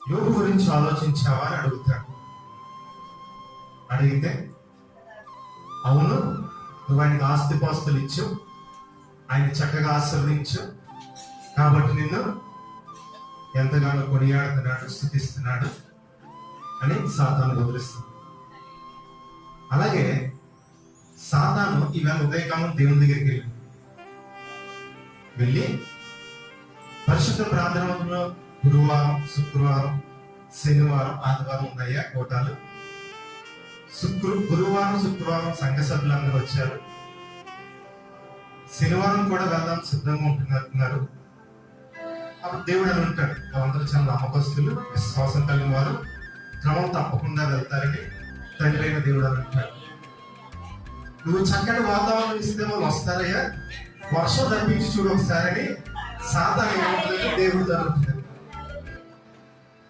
యోబు గురించి ఆలోచించావా అని అడుగుతాడు. అడిగితే అవును, నువ్వు ఆయనకు ఆస్తిపాస్తులు ఇచ్చు, ఆయన చక్కగా ఆశీర్వదించు, కాబట్టి నిన్ను ఎంతగానో కొనియాడుతున్నాడు, స్తుతిస్తున్నాడు అని సాతాను బదులిస్తుంది. అలాగే సాతాను ఈవేళ ఉదయకాలం దేవుని దగ్గరికి వెళ్ళి పరిశుద్ధ ప్రార్థనలో గురువారం, శుక్రవారం, శనివారం, ఆదివారం ఉన్నాయా కోటాలు. గురువారం, శుక్రవారం సంఘ సభ్యులందరూ వచ్చారు. శనివారం కూడా వెళ్దాం సిద్ధంగా ఉంటున్నారు. అప్పుడు దేవుడు అని ఉంటాడు, వాళ్ళందరూ చాలా నమ్మకస్తులు, విశ్వాసం కలిగిన వారు, క్రమం తప్పకుండా వెళ్తారని తండ్రి అయిన దేవుడు అని ఉంటాడు. నువ్వు చక్కటి వాతావరణం ఇస్తే వాళ్ళు వస్తారయ్యా, వర్షం తప్పించి చూడు ఒకసారి అని సాతాను ఏమంటుందంటే దేవుడు జరుగుతుంది.